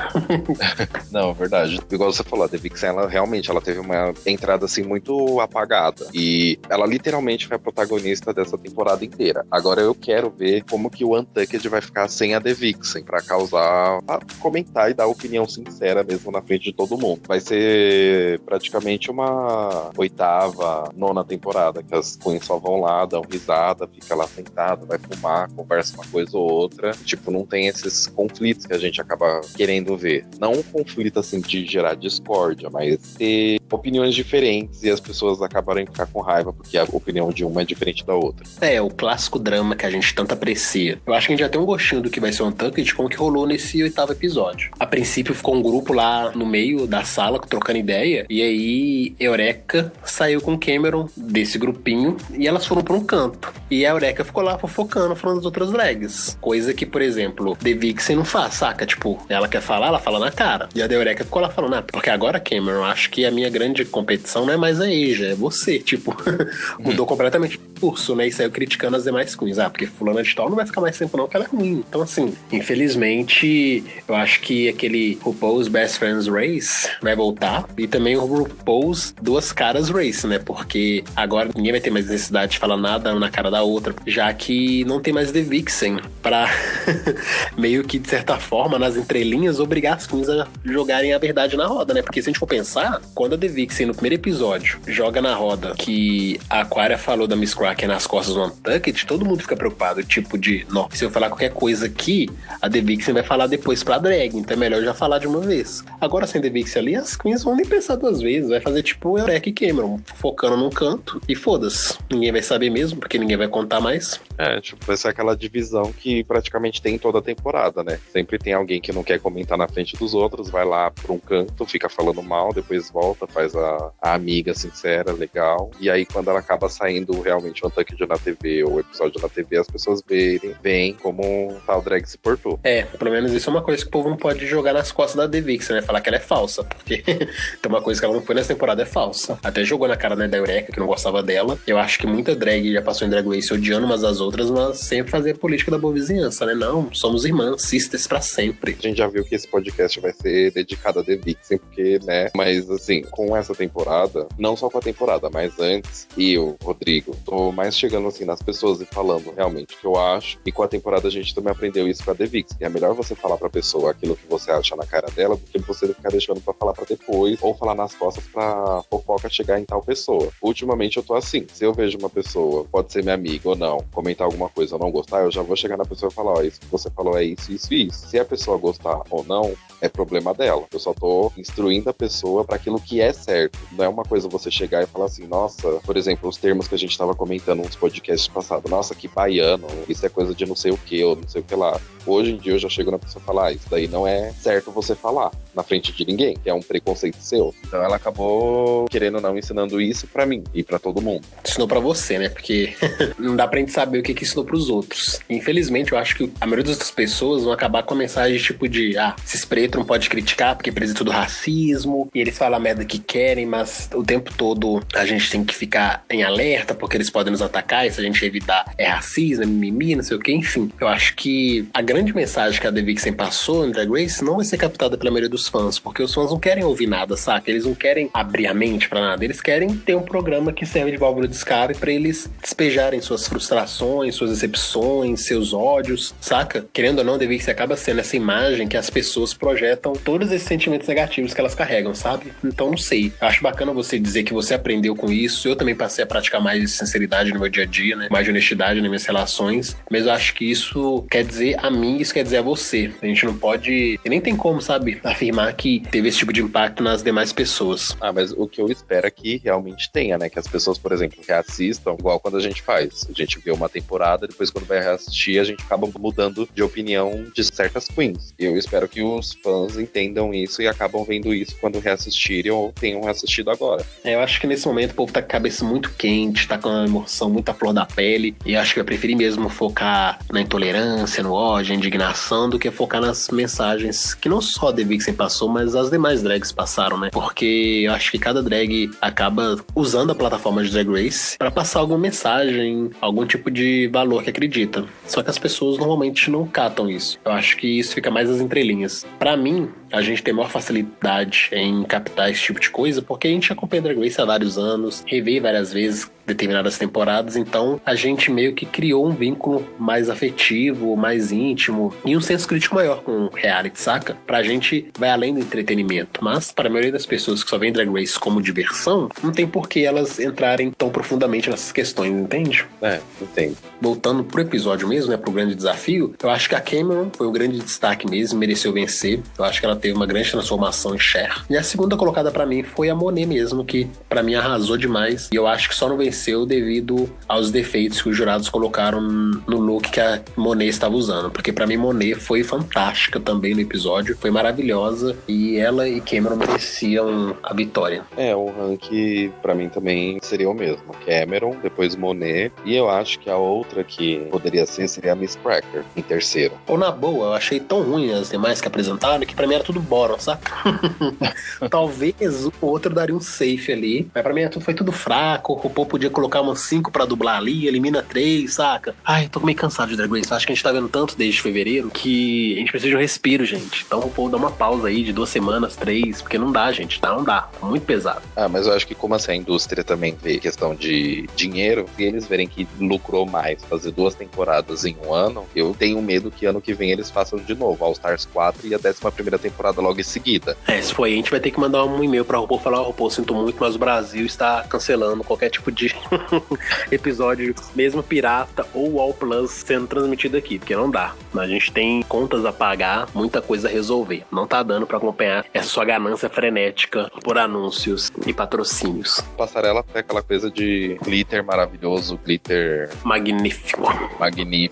Não, verdade. Igual você falou, a The Vixen, ela realmente teve uma entrada assim muito apagada. E ela literalmente foi a protagonista dessa temporada inteira. Agora eu quero ver como que o Untucked vai ficar sem a The Vixen, pra comentar e dar opinião sincera mesmo na frente de todo mundo. Vai ser praticamente uma 8ª, 9ª temporada, que as queens só vão lá, dão risada, fica lá sentada, vai fumar, conversa uma coisa ou outra. Tipo, não tem esses conflitos que a gente acaba querendo ver. Não um conflito assim de gerar discórdia, mas ter opiniões diferentes e as pessoas acabarem ficar com raiva porque a opinião de uma é diferente da outra. É, o clássico drama que a gente tanto aprecia. Eu acho que a gente já tem um gostinho do que vai ser o Untucked com o que rolou nesse 8º episódio. A princípio ficou um grupo lá no meio da sala trocando ideia, e aí Eureka saiu com Cameron desse grupinho e elas foram pra um canto. E a Eureka ficou lá fofocando, falando das outras drags. Coisa que, por exemplo, The Vixen não faz, saca? Tipo, ela quer falar, ela fala na cara. E a Eureka ficou lá falando, porque agora, Cameron, acho que a minha grande competição não é mais a Asia, é você. Tipo, mudou completamente o curso, né? E saiu criticando as demais queens. Porque fulana de tal não vai ficar mais tempo não, que ela é ruim. Então, assim, infelizmente, eu acho que aquele RuPaul's Best Friends Race vai voltar. E também o RuPaul's Duas Caras Race, né? Porque agora ninguém vai ter mais necessidade de falar nada na cara da outra, já que não tem mais The Vixen pra meio que, de certa forma, nas entrelinhas, obrigar as queens a jogarem a verdade na roda, né? Porque se a gente for pensar, quando a The Vixen, no primeiro episódio, joga na roda que a Aquaria falou da Miss Cracker nas costas do Untucked, todo mundo fica preocupado, tipo de, não, se eu falar qualquer coisa aqui, a The Vixen vai falar depois pra drag, então é melhor já falar de uma vez. Agora, sem The Vixen ali, as queens vão nem pensar duas vezes, vai fazer tipo Eureka e Cameron, focando num canto, e foda-se, ninguém vai saber mesmo, porque ninguém vai contar mais. É, tipo, vai ser aquela divisão que praticamente tem em toda a temporada, né? Sempre tem alguém que não quer comentar na frente dos outros, vai lá pra um canto, fica falando mal, depois volta, faz a amiga sincera, legal, e aí quando ela acaba saindo realmente o Untucked na TV, ou o episódio na TV, as pessoas veem como tal drag se portou. É, pelo menos isso é uma coisa que o povo não pode jogar nas costas da The Vixen, né? Falar que ela é falsa, porque tem uma coisa que ela não foi nessa temporada, é falsa. Até jogou na cara, né, da Eureka, que não gostava dela. Eu acho que muita drag já passou em Drag Race odiando umas às outras, mas sempre fazer a política da boa vizinhança, né? Não, somos irmãs, sisters pra sempre. A gente já viu que esse podcast vai ser dedicado a The Vixen, porque, né? Mas, assim, com essa temporada, não só com a temporada, mas antes, e eu, Rodrigo, tô mais chegando, assim, nas pessoas e falando realmente o que eu acho. E com a temporada a gente também aprendeu isso com a The Vixen. É melhor você falar pra pessoa aquilo que você acha na cara dela, do que você ficar deixando pra falar pra depois, ou falar nas costas pra fofoca chegar em tal pessoa. Ultimamente eu tô assim, se eu vejo uma pessoa, pode ser minha amiga ou não, comentar alguma coisa ou não gostar, eu já vou chegar na pessoa e falar, ó, isso que você falou é isso, isso e isso. Se a pessoa gostar ou não, é problema dela. Eu só tô instruindo a pessoa pra aquilo que é certo. Não é uma coisa você chegar e falar assim, nossa, por exemplo, os termos que a gente tava comentando nos podcasts passados, nossa, que baiano, isso é coisa de não sei o que, ou não sei o que lá. Hoje em dia eu já chego na pessoa e falar, isso daí não é certo você falar na frente de ninguém, que é um preconceito seu. Então ela acabou, querendo ou não, ensinando isso pra mim e pra todo mundo. Ensinou pra você, né? Porque não dá pra gente saber o que ensinou pros outros. Infelizmente, eu acho que a maioria das outras pessoas vão acabar com a mensagem tipo de, esses pretos não pode criticar porque precisa do racismo, e eles falam a merda que querem, mas o tempo todo a gente tem que ficar em alerta porque eles podem nos atacar, e se a gente evitar é racismo, é mimimi, não sei o que, enfim. Eu acho que a grande mensagem que a The Vixen passou no Drag Race não vai ser captada pela maioria dos fãs, porque os fãs não querem ouvir nada, saca? Eles não querem abrir a mente pra nada, eles querem ter um programa que serve de válvula de escape pra eles despejarem suas frustrações, suas decepções, seus ódios, saca? Querendo ou não, The Vixen acaba sendo essa imagem que as pessoas projetam todos esses sentimentos negativos que elas carregam, sabe? Então, não sei. Eu acho bacana você dizer que você aprendeu com isso. Eu também passei a praticar mais sinceridade no meu dia a dia, né? Mais honestidade nas minhas relações. Mas eu acho que isso quer dizer a mim, isso quer dizer a você. A gente não pode... E nem tem como, sabe? Afirmar que teve esse tipo de impacto nas demais pessoas. Mas o que eu espero é que realmente tenha, né? Que as pessoas, por exemplo, que assistam, igual quando a gente faz. A gente vê uma temporada, depois quando vai reassistir, a gente acaba mudando de opinião de certas queens. Eu espero que os fãs entendam isso e acabam vendo isso quando reassistirem ou tenham reassistido agora. Eu acho que nesse momento o povo tá com a cabeça muito quente, tá com a emoção muito à flor da pele, e acho que eu preferi mesmo focar na intolerância, no ódio, na indignação, do que focar nas mensagens que não só a The Vixen passou, mas as demais drags passaram, né? Porque eu acho que cada drag acaba usando a plataforma de Drag Race pra passar alguma mensagem, algum tipo de valor que acredita. Só que as pessoas normalmente não catam isso. Eu acho que isso fica mais nas entrelinhas. Pra mim, a gente tem maior facilidade em captar esse tipo de coisa porque a gente acompanha Drag Race há vários anos, revê várias vezes determinadas temporadas, então a gente meio que criou um vínculo mais afetivo, mais íntimo e um senso crítico maior com o reality, saca? Pra gente vai além do entretenimento, mas para a maioria das pessoas que só veem Drag Race como diversão, não tem por que elas entrarem tão profundamente nessas questões, entende? Entendo. Voltando pro episódio mesmo, né, pro grande desafio, eu acho que a Cameron foi um grande destaque mesmo, mereceu vencer. Eu acho que ela teve uma grande transformação em Cher. E a segunda colocada pra mim foi a Monet mesmo, que pra mim arrasou demais. E eu acho que só não venceu devido aos defeitos que os jurados colocaram no look que a Monet estava usando. Porque pra mim Monet foi fantástica também no episódio, foi maravilhosa e ela e Cameron mereciam a vitória. O ranking pra mim também seria o mesmo. Cameron, depois Monet, e eu acho que a outra que poderia ser seria a Miss Cracker, em terceiro. Ou na boa, eu achei tão ruim as demais que apresentaram que pra mim era tudo bottom, saca? Talvez o outro daria um safe ali, mas pra mim foi tudo fraco. O RuPaul podia colocar umas 5 pra dublar ali, elimina 3, saca? Ai, tô meio cansado de Drag Race. Acho que a gente tá vendo tanto desde fevereiro que a gente precisa de um respiro, gente. Então o RuPaul dá uma pausa aí de 2 semanas, 3, porque não dá, gente, tá? Não dá, tá muito pesado. Mas eu acho que como assim a indústria também vê questão de dinheiro, se eles verem que lucrou mais fazer 2 temporadas em um ano, eu tenho medo que ano que vem eles façam de novo All Stars 4 e a 11ª temporada logo em seguida. Se for aí, a gente vai ter que mandar um e-mail pra RuPaul falar: RuPaul, sinto muito, mas o Brasil está cancelando qualquer tipo de episódio, mesmo pirata ou All Plus sendo transmitido aqui, porque não dá. A gente tem contas a pagar, muita coisa a resolver. Não tá dando pra acompanhar essa sua ganância frenética por anúncios e patrocínios. Passarela é aquela coisa de glitter maravilhoso, glitter magnífico,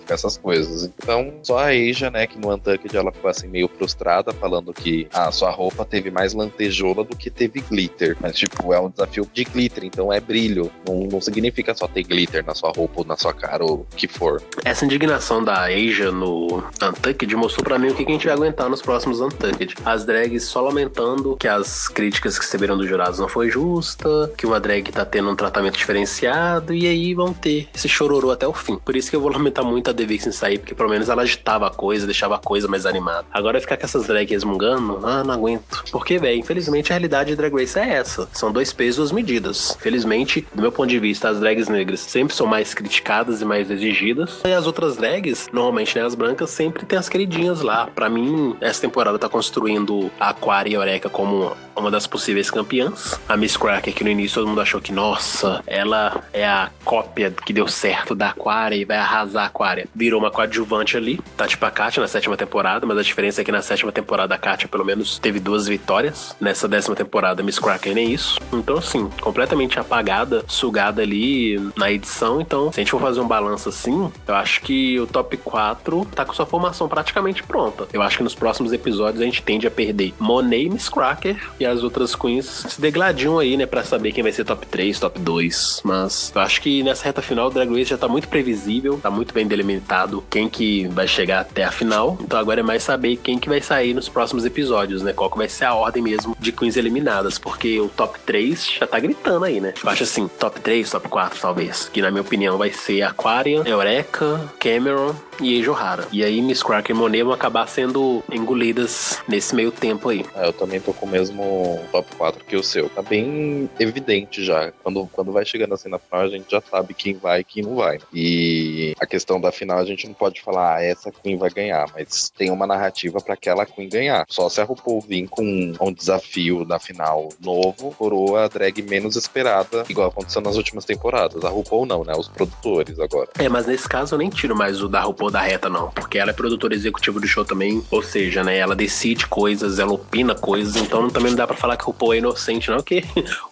essas coisas. Então, só a Asia, né, que no Untucked ela ficou assim meio frustrada, falando que sua roupa teve mais lantejoula do que teve glitter. Mas, tipo, é um desafio de glitter, então é brilho. Não significa só ter glitter na sua roupa ou na sua cara ou o que for. Essa indignação da Asia no Untucked mostrou pra mim o que a gente vai aguentar nos próximos Untucked. As drags só lamentando que as críticas que receberam dos jurados não foi justa, que uma drag tá tendo um tratamento diferenciado, e aí vão ter esse chororô até o fim. Por isso que eu vou lamentar muito a The Vixen sair, porque pelo menos ela agitava a coisa, deixava a coisa mais animada. Agora ficar com essas drags resmungando, não aguento. Porque, velho, infelizmente a realidade de Drag Race é essa. São 2 pesos, 2 medidas. Felizmente, do meu ponto de vista, as drags negras sempre são mais criticadas e mais exigidas. E as outras drags, normalmente, né, as brancas, sempre tem as queridinhas lá. Pra mim, essa temporada tá construindo a Aquaria e a Eureka como uma das possíveis campeãs. A Miss Cracker, que no início todo mundo achou que, nossa, ela é a cópia que deu certo da Aquaria e vai arrasar a Aquaria. Virou uma coadjuvante ali. Tá tipo a Kátia na 7ª temporada, mas a diferença é que na 7ª temporada a Kátia pelo menos teve 2 vitórias. Nessa 10ª temporada, Miss Cracker nem isso. Então, assim, completamente apagada, sugada ali na edição. Então, se a gente for fazer um balanço assim, eu acho que o top 4 tá com sua formação praticamente pronta. Eu acho que nos próximos episódios a gente tende a perder Monet e Miss Cracker, e as outras queens se degladiam aí, né, pra saber quem vai ser top 3, top 2. Mas eu acho que nessa reta final o Drag Race já tá muito previsível, tá muito bem delimitado quem que vai chegar até a final. Então agora é mais saber quem que vai sair nos próximos episódios, né, qual que vai ser a ordem mesmo de queens eliminadas, porque o top 3 já tá gritando aí, né. Eu acho assim, top 3, top 4 talvez, que na minha opinião vai ser Aquaria, Eureka, Cameron e Asia O'Hara. E aí Miss Cracker e Monet vão acabar sendo engolidas nesse meio tempo aí. Eu também tô com o mesmo top 4 que o seu. Tá bem evidente já. Quando vai chegando assim na final, a gente já sabe quem vai e quem não vai. E a questão da final, a gente não pode falar, essa queen vai ganhar, mas tem uma narrativa pra aquela queen ganhar. Só se a RuPaul vir com um desafio na final novo, coroa a drag menos esperada, igual aconteceu nas últimas temporadas. A RuPaul não, né? Os produtores agora. Mas nesse caso eu nem tiro mais o da RuPaul da reta, não. Porque ela é produtora executiva do show também. Ou seja, né? Ela decide coisas, ela opina coisas, então também não dá pra falar que o RuPaul é inocente, não, porque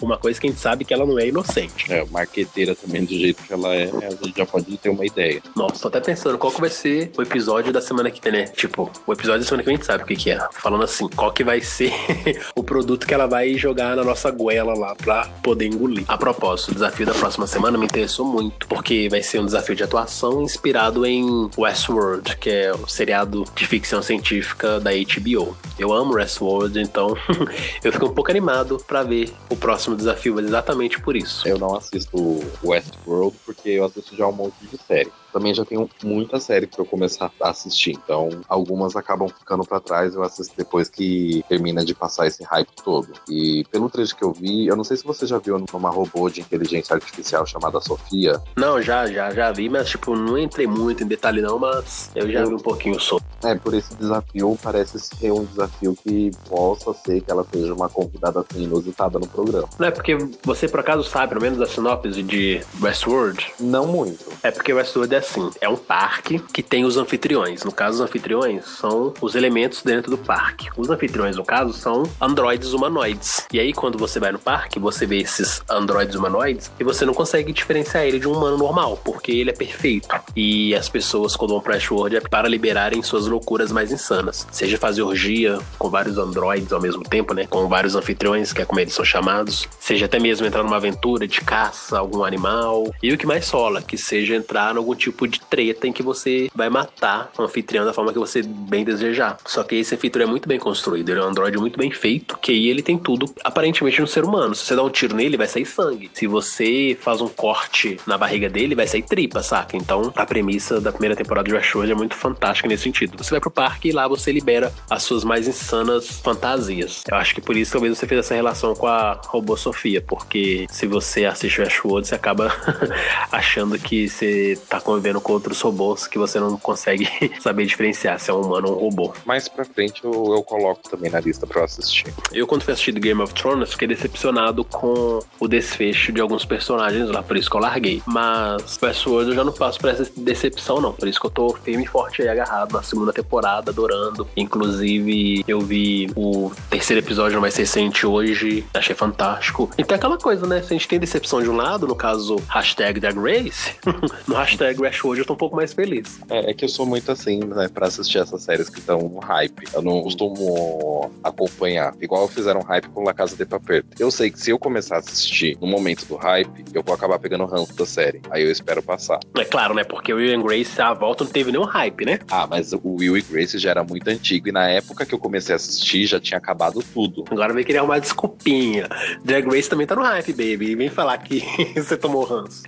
uma coisa que a gente sabe que ela não é inocente. Marqueteira também, do jeito que ela é, a gente já pode ter uma ideia. Nossa, tô até pensando qual que vai ser o episódio da semana que vem, né? Tipo, o episódio da semana que vem a gente sabe o que é. Falando assim, qual que vai ser o produto que ela vai jogar na nossa goela lá pra poder engolir. A propósito, o desafio da próxima semana me interessou muito, porque vai ser um desafio de atuação inspirado em Westworld, que é o seriado de ficção científica da HBO. Eu amo Westworld, então eu fico um pouco animado pra ver o próximo desafio, mas exatamente por isso. Eu não assisto Westworld porque eu assisto já um monte de série. Também já tenho muita série pra eu começar a assistir, então algumas acabam ficando pra trás, eu assisto depois que termina de passar esse hype todo. E pelo trecho que eu vi, eu não sei se você já viu numa robô de inteligência artificial chamada Sofia. Não, já vi, mas tipo, não entrei muito em detalhe não, mas eu já vi um pouquinho sobre. Por esse desafio, parece ser um desafio que possa ser que ela seja uma convidada assim, inusitada no programa. Não é porque você por acaso sabe, pelo menos a sinopse de Westworld? Não muito. É porque Westworld é assim, é um parque que tem os anfitriões. No caso, os anfitriões são os elementos dentro do parque. Os anfitriões, no caso, são androides humanoides. E aí, quando você vai no parque, você vê esses androides humanoides e você não consegue diferenciar ele de um humano normal, porque ele é perfeito. E as pessoas, quando vão pra Westworld, é para liberarem suas loucuras mais insanas. Seja fazer orgia com vários androides ao mesmo tempo, né? Com vários anfitriões, que é como eles são chamados. Seja até mesmo entrar numa aventura de caça a algum animal. E o que mais rola, que seja entrar em algum tipo de treta em que você vai matar o anfitrião da forma que você bem desejar. Só que esse anfitrião é muito bem construído, ele é um androide muito bem feito, que aí ele tem tudo aparentemente no ser humano. Se você dá um tiro nele, vai sair sangue. Se você faz um corte na barriga dele, vai sair tripa, saca? Então a premissa da primeira temporada de Westworld é muito fantástica nesse sentido. Você vai pro parque e lá você libera as suas mais insanas fantasias. Eu acho que por isso talvez você fez essa relação com a robô Sofia, porque se você assiste Westworld, você acaba achando que você tá convivendo com outros robôs que você não consegue saber diferenciar se é um humano ou um robô. Mais pra frente eu coloco também na lista pra eu assistir. Eu, quando fui assistir Game of Thrones, fiquei decepcionado com o desfecho de alguns personagens lá, por isso que eu larguei. Mas Westworld eu já não passo por essa decepção, não. Por isso que eu tô firme e forte aí, agarrado na segunda temporada, adorando. Inclusive, eu vi o terceiro episódio mais recente hoje, achei fantástico. Então é aquela coisa, né? Se a gente tem decepção de um lado, no caso, hashtag Drag Race, no hashtag Westworld eu tô um pouco mais feliz. É que eu sou muito assim, né, pra assistir essas séries que estão no hype. Eu não costumo acompanhar, igual fizeram hype com La Casa de Papel. Eu sei que se eu começar a assistir no momento do hype, eu vou acabar pegando o ranço da série. Aí eu espero passar. É claro, né? Porque o Will and Grace, à volta, não teve nenhum hype, né? Ah, mas o Will e Grace já era muito antigo e na época que eu comecei a assistir já tinha acabado tudo. Agora vem querer arrumar desculpinha. Drag Race também tá no hype, baby. E vem falar que você tomou ranço.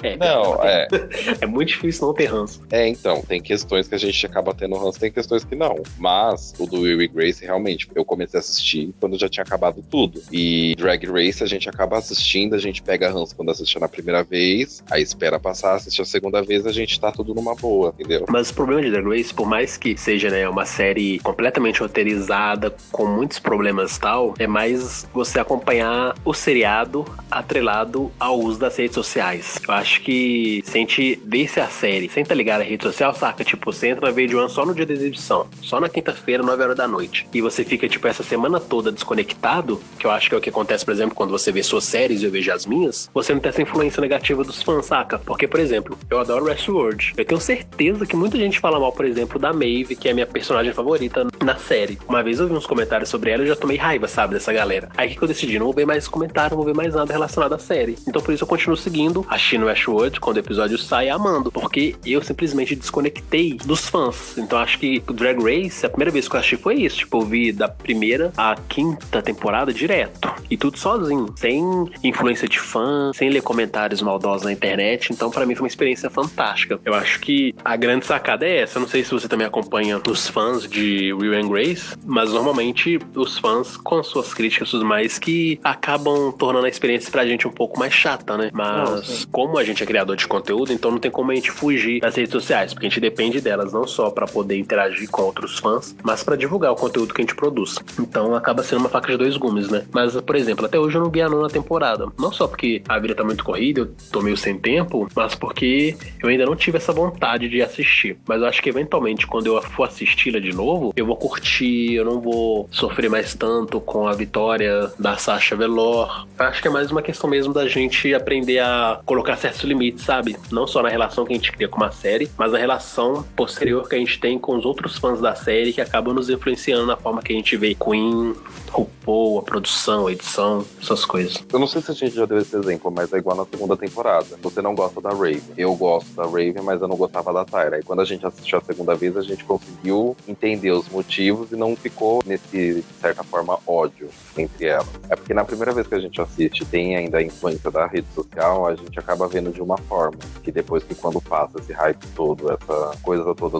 É muito difícil não ter ranço. Então, tem questões que a gente acaba tendo ranço, tem questões que não. Mas o do Will e Grace, realmente, eu comecei a assistir quando já tinha acabado tudo. E Drag Race, a gente acaba assistindo, a gente pega ranço quando assistiu na primeira vez, aí espera passar, assiste a segunda vez, a gente tá tudo numa boa, entendeu? Mas o problema de Drag Race, por mais que seja, né, uma série completamente roteirizada, com muitos problemas e tal, é mais você acompanhar o seriado atrelado ao uso das redes sociais. Eu acho que se a gente visse a série sem estar ligado à rede social, saca? Tipo, você entra na VH1 só no dia da exibição, só na quinta-feira, 9 horas da noite. E você fica, tipo, essa semana toda desconectado, que eu acho que é o que acontece, por exemplo, quando você vê suas séries e eu vejo as minhas, você não tem essa influência negativa dos fãs, saca? Porque, por exemplo, eu adoro Westworld. Eu tenho certeza que muita gente fala mal, por exemplo, da Maeve, que é a minha personagem favorita na série. Uma vez eu vi uns comentários sobre ela e eu já tomei raiva, sabe, dessa galera. Aí que eu decidi, não vou ver mais comentário, não vou ver mais nada relacionado à série. Então por isso eu continuo seguindo, assistindo Westworld quando o episódio sai, amando, porque eu simplesmente desconectei dos fãs. Então acho que o Drag Race, a primeira vez que eu assisti foi isso, tipo, eu vi da primeira à quinta temporada direto, e tudo sozinho, sem influência de fã, sem ler comentários maldosos na internet. Então pra mim foi uma experiência fantástica. Eu acho que a grande sacada é essa. Eu não sei se você também acompanha os fãs de Will and Grace, mas normalmente os fãs com suas críticas e tudo mais que acabam tornando a experiência pra gente um pouco mais chata, né? Mas como a gente é criador de conteúdo, então não tem como a gente fugir fugir das redes sociais, porque a gente depende delas não só pra poder interagir com outros fãs, mas pra divulgar o conteúdo que a gente produz. Então acaba sendo uma faca de dois gumes, né? Mas, por exemplo, até hoje eu não vi a nona temporada. Não só porque a vida tá muito corrida, eu tô meio sem tempo, mas porque eu ainda não tive essa vontade de assistir. Mas eu acho que eventualmente, quando eu for assisti-la de novo, eu vou curtir, eu não vou sofrer mais tanto com a vitória da Sasha Velour. Eu acho que é mais uma questão mesmo da gente aprender a colocar certos limites, sabe? Não só na relação que a gente cria com uma série, mas na relação posterior que a gente tem com os outros fãs da série, que acabam nos influenciando na forma que a gente vê Queen, RuPaul, a produção, a edição, essas coisas. Eu não sei se a gente já deu esse exemplo, mas é igual na segunda temporada. Você não gosta da Raven. Eu gosto da Raven, mas eu não gostava da Tyra. E quando a gente assistiu a segunda vez, a gente conseguiu entender os motivos e não ficou nesse, de certa forma, ódio entre elas. É porque na primeira vez que a gente assiste, tem ainda a influência da rede social, a gente acaba vendo de uma forma. Que depois que quando passa esse hype todo, essa coisa toda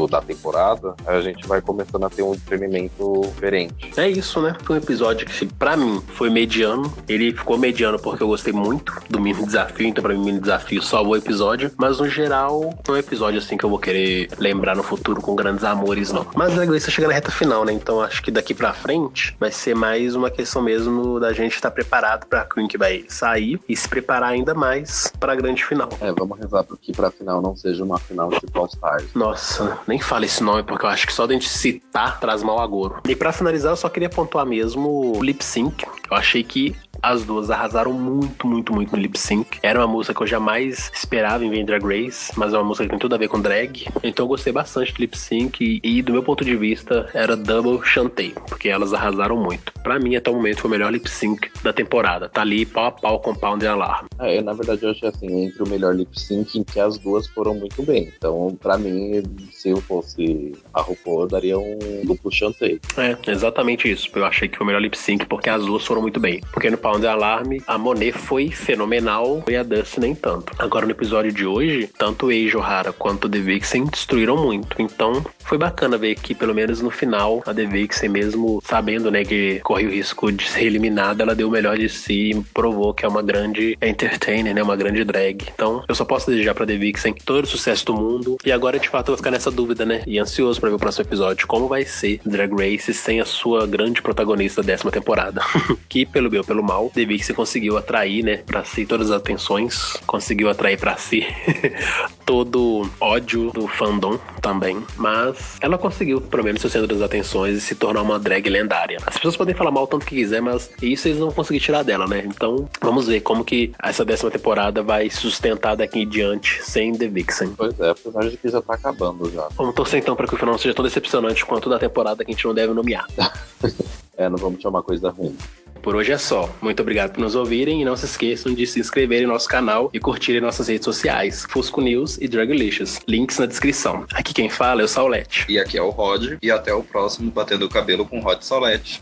da temporada, a gente vai começando a ter um discernimento diferente. É isso, né? Foi um episódio que, pra mim, foi mediano. Ele ficou mediano porque eu gostei muito do mini desafio, então pra mim o mini desafio salvou o episódio. Mas, no geral, não é um episódio assim que eu vou querer lembrar no futuro com grandes amores, não. Mas a Grace chega na reta final, né? Então acho que daqui pra frente vai ser mais uma questão mesmo da gente estar preparado pra Queen que vai sair e se preparar ainda mais pra grande final. Vamos rezar que pra final não seja uma final tipo All Stars. Nossa, nem fala esse nome porque eu acho que só de a gente citar traz mau agouro. E pra finalizar, eu só queria pontuar mesmo o lip sync. Eu achei que as duas arrasaram muito, muito, muito no lip sync. Era uma música que eu jamais esperava em ver em Drag Race, mas é uma música que tem tudo a ver com drag. Então eu gostei bastante do lip sync e do meu ponto de vista era double chantei, porque elas arrasaram muito. Pra mim, até o momento, foi o melhor lip sync da temporada. Tá ali pau a pau com Pound e Alarm. Na verdade, eu achei assim, entre o melhor lip sync em que as duas foram muito bem. Então, pra mim, se eu fosse a RuPaul, eu daria um duplo chantei. Exatamente isso. Eu achei que foi o melhor lip sync porque as duas foram muito bem. Porque no Pound Alarm, a Monet foi fenomenal e a Dusty nem tanto. Agora no episódio de hoje, tanto o Eiji O'Hara quanto o The Vixen destruíram muito. Então foi bacana ver que pelo menos no final a The Vixen, mesmo sabendo, né, que corre o risco de ser eliminada, ela deu o melhor de si e provou que é uma grande entertainer, né, uma grande drag. Então eu só posso desejar pra The Vixen todo o sucesso do mundo. E agora de fato eu vou ficar nessa dúvida, né, e ansioso pra ver o próximo episódio, como vai ser Drag Race sem a sua grande protagonista da 10ª temporada. Que pelo bem ou pelo mal, The Vixen conseguiu atrair, né, pra si todas as atenções, conseguiu atrair pra si todo ódio do fandom também, mas ela conseguiu pelo menos ser o centro das atenções e se tornar uma drag lendária. As pessoas podem falar mal tanto que quiser, mas isso eles não vão conseguir tirar dela, né? Então vamos ver como que essa 10ª temporada vai se sustentar daqui em diante sem The Vixen. Pois é, apesar de que já tá acabando já. Vamos torcer então pra que o final não seja tão decepcionante quanto da temporada que a gente não deve nomear. Não vamos chamar coisa ruim. Por hoje é só. Muito obrigado por nos ouvirem e não se esqueçam de se inscreverem no nosso canal e curtirem nossas redes sociais, Fusco News e Draglicious. Links na descrição. Aqui quem fala é o Saulete. E aqui é o Rod. E até o próximo Batendo o Cabelo com Rod Saulete.